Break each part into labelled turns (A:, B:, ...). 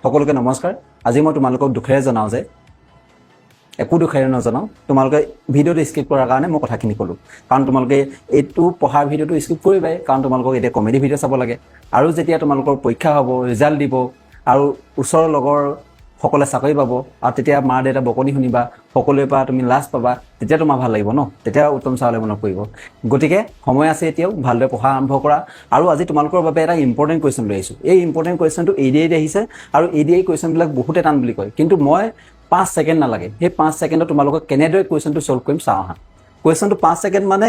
A: সকলোকে নমস্কাৰ আজি মই তোমালোকক দুখেৰে জনাও যে একো দুখেৰে নজনাও তোমালোকে ভিডিওটো স্কিপ কৰাৰ কাৰণে মই কথাখিনি ক'লো কাৰণ তোমালোকে এইটো পঢ়াৰ ভিডিওটো স্কিপ কৰিবাই কাৰণ তোমালোকক এতিয়া কমেডি ভিডিও চাব লাগে আৰু যেতিয়া তোমালোকৰ পৰীক্ষা হ'ব ৰিজাল্ট দিব আৰু ওচৰৰ লগৰ সকলে চাকৰি পাব আৰু তেতিয়া মা দেউতা বকনি শুনিবা সকলোৰে পৰা তুমি লাজ পাবা তেতিয়া তোমাৰ ভাল লাগিব ন তেতিয়া উত্তম চাওলে মনত পৰিব গতিকে সময় আছে এতিয়াও ভালদৰে পঢ়া আৰম্ভ কৰা আৰু আজি তোমালোকৰ বাবে এটা ইম্পৰ্টেন্ট কোৱেশ্চন লৈ আহিছো এই ইম্পৰ্টেন্ট কোৱেশ্চনটো ADREৰ আহিছে আৰু ADREৰ কোৱেশ্চনবিলাক বহুতে টান বুলি কয় কিন্তু মই 5 সেকেন্ড নালাগে সেই 5 সেকেন্ডত তোমালোকক কেনেদৰে কোৱেশ্চনটো সলভ কৰিম চাও আহা কোৱেশ্চনটো 5 সেকেন্ড মানে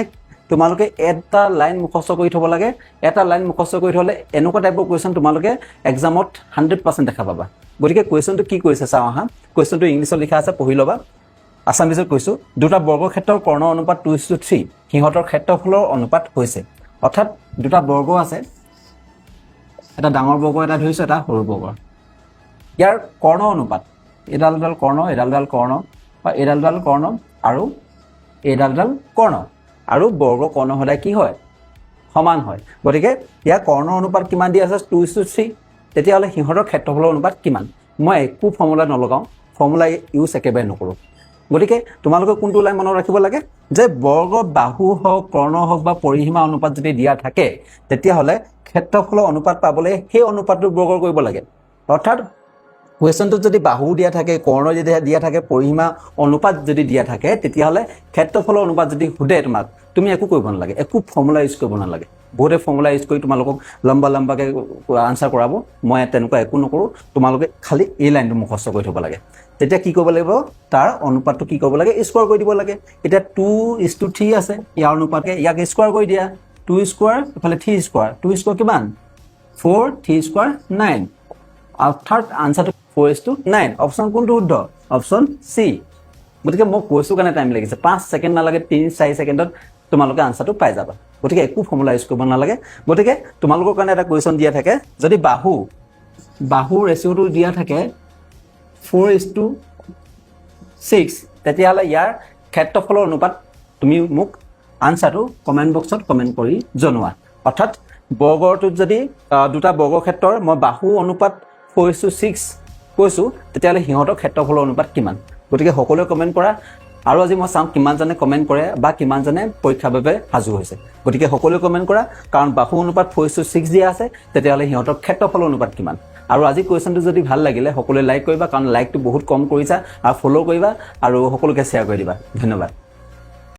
A: তোমালোকে এটা লাইন মুখস্থ কৰি থব লাগে এটা লাইন মুখস্থ কৰি থলে এনেকুৱা টাইপৰ কোৱেশ্চন তোমালোকে এক্সামত 100% দেখা পাবা গতিকে কোৱেশ্চনটো কি কৈছে চাও আহা কোৱেশ্চনটো ইংলিছত লিখা আছে পঢ়ি লবা আসামিজত কৈছো দুটা বৰ্গক্ষেত্ৰৰ কৰ্ণ অনুপাত 2:3 হিহঁতৰ ক্ষেত্ৰফলৰ অনুপাত হৈছে অৰ্থাৎ দুটা বৰ্গ আছে এটা ডাঙৰ বৰ্গ এটা ধৰিছো এটা সৰু বৰ্গ ইয়াৰ কৰ্ণ অনুপাত এডাল কৰ্ণ বা এডাল কৰ্ণ আৰু এডাল কৰ্ণ আৰু বৰ্গ কৰ্ণ হলে কি হয় সমান হয় গতিকে ইয়াৰ কৰ্ণ অনুপাত কিমান দি আছে 2:3 তেতিয়া হলে হিহঁতৰ ক্ষেত্ৰফলৰ অনুপাত কিমান মই একো ফৰ্মুলা নলগাও ফৰ্মুলা ইউজ একেবাৰে নকৰো গতিকে তোমালোকে কোনটো লাইন মনত ৰাখিব লাগে যে বৰ্গ বাহু হওক কৰ্ণ হওক বা পৰিসীমা অনুপাত যদি দিয়া থাকে তেতিয়া হলে ক্ষেত্ৰফলৰ অনুপাত পাবলৈ সেই অনুপাতটো বৰ্গ কৰিব লাগে অৰ্থাৎ কোৱেশ্চনটো যদি বাহু দিয়া থাকে কৰ্ণ যদি দিয়া থাকে পৰিসীমা অনুপাত যদি দিয়া থাকে তেতিয়া হলে ক্ষেত্ৰফলৰ অনুপাত যদি খুদে তোমাক তুমি একো কৰিব নালাগে একো ফৰ্মুলা ইউজ কৰিব নালাগে বহুতে ফৰ্মুলা ইউজ কৰি তোমালোকক লম্বাকে আনসাৰ কৰাব মই তেনেকুৱা একো নকৰো তোমালোকে খালি এই লাইনটো মুখস্থ কৰি থব লাগে তেতিয়া কি কৰিব লাগিব তাৰ অনুপাতটো কি কৰিব লাগে স্কয়াৰ কৰি দিব লাগে এটা 2:3 আছে ইয়াৰ অনুপাতকে ইয়াক স্কয়াৰ কৰি দিয়া 2 স্কয়াৰ ইফালে 3 স্কয়াৰ 2 স্কয়াৰ কিমান 4 3 স্কয়াৰ 9 অৰ্থাৎ আনসাৰটো 4:9 অপচন কোনটো শুদ্ধ অপচন সি গতিকে মই কৈছো কাৰণে টাইম লাগিছে 5 সেকেন্ড নালাগে 3-4 সেকেন্ডত তোমালোকে আনসাৰটো পাই যাবা গতিকে একো ফৰ্মুলা ইউজ কৰিব নালাগে গতিকে তোমালোকৰ কাৰণে এটা কোৱেশ্চন দিয়া থাকে যদি বাহু ৰেশিওটো দিয়া থাকে 4:6 তেতিয়া হলে ইয়াৰ ক্ষেত্ৰফলৰ অনুপাত তুমি মোক আনসাৰটো কমেন্ট বক্সত কমেন্ট কৰি জনোৱা অৰ্থাৎ বৰ্গটোত যদি দুটা বৰ্গক্ষেত্ৰৰ মই বাহু অনুপাত 4:6 কৈছো তেতিয়া হলে হিহঁতৰ ক্ষেত্ৰফলৰ অনুপাত কিমান গতিকে সকলোৱে কমেন্ট কৰা আৰু আজি মই চাম কিমান জনে কমেন্ট কৰে বা কিমান জনে পৰীক্ষাৰ বাবে সাজু হৈছে গতিকে সকলোৱে কমেন্ট কৰা কাৰণ বাহু অনুপাত 4:6 দিয়া আছে তেতিয়া হলে হিহঁতৰ ক্ষেত্ৰফলৰ অনুপাত কিমান আৰু আজি কোৱেশ্চনটো যদি ভাল লাগিলে সকলোৱে লাইক কৰিবা কাৰণ লাইকটো বহুত কম কৰিছা আৰু ফলো কৰিবা আৰু সকলোকে শ্বেয়াৰ কৰি দিবা ধন্যবাদ